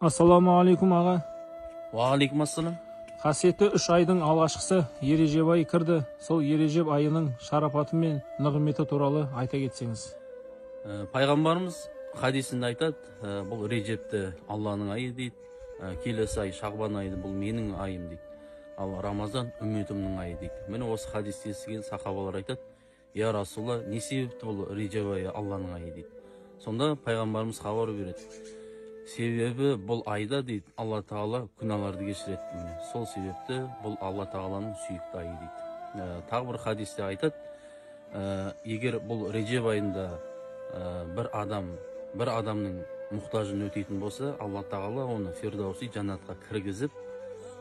Ассаламағалейкум аға. Уағалейкум ассалам. Қасиетті 3 айдың алғашқысы Ережеп айы кірді. Сол Ережеп айының шарапаты мен нығметі туралы айта кетсеңіз. Пайғамбарымыз хадисінде айтады, бұл Режепті Алланың айы дейді, келесі ай Шағбан айы бұл менің айым дейді, ал Рамазан үмметімнің айы дейді. Міне осы хадисті естіген сахабалар айтады, я Расулалла, не себепті бұл Режеп айы Алланың айы дейді. Сонда пайғамбарымыз хабар береді. Себебі бұл айда дейді, Алла Тағала күнәларды кешіреді. Сол себепті бұл Алла Тағаланың сүйікті айы дейді. Тағы бір хадисте айтады, егер бұл Режеп айында бір адамның мұқтажын өтейтін болса, Алла Тағала оны Фирдауси жаннатқа кіргізіп,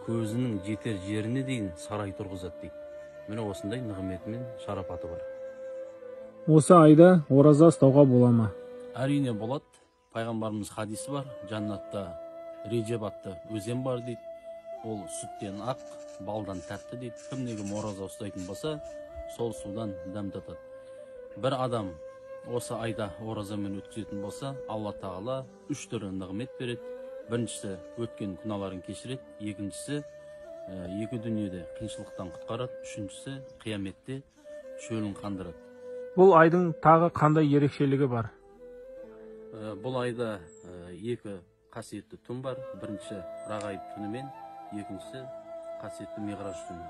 көзінің жетер жеріне дейін сарай тұрғызады дейді. Міне осындай нығметі мен шарапаты бар. Осы айда ораза ұстауға бола ма? Әрине болады. Пайғамбарымыз хадисі бар, жаннатта Режеп атты өзен бар дейді. Ол сүттен ақ, балдан тәтті дейді. Кім ораза ұстайтын болса, сол судан дәм татады. Бір адам осы айда оразамен өткізетін болса, Алла Тағала 3 түрі нығмет береді. Біріншісі өткен күнәларын кешіреді, екіншісі екі дүниеде қиыншылықтан құтқарады, үшіншісі қияметте шөлін қандырады. Бұл айдың тағы қандай ерекшелігі бар? Бұл айда екі қасиетті түн бар. Бірінші Рағайып түні мен екіншісі қасиетті Миғраж түні.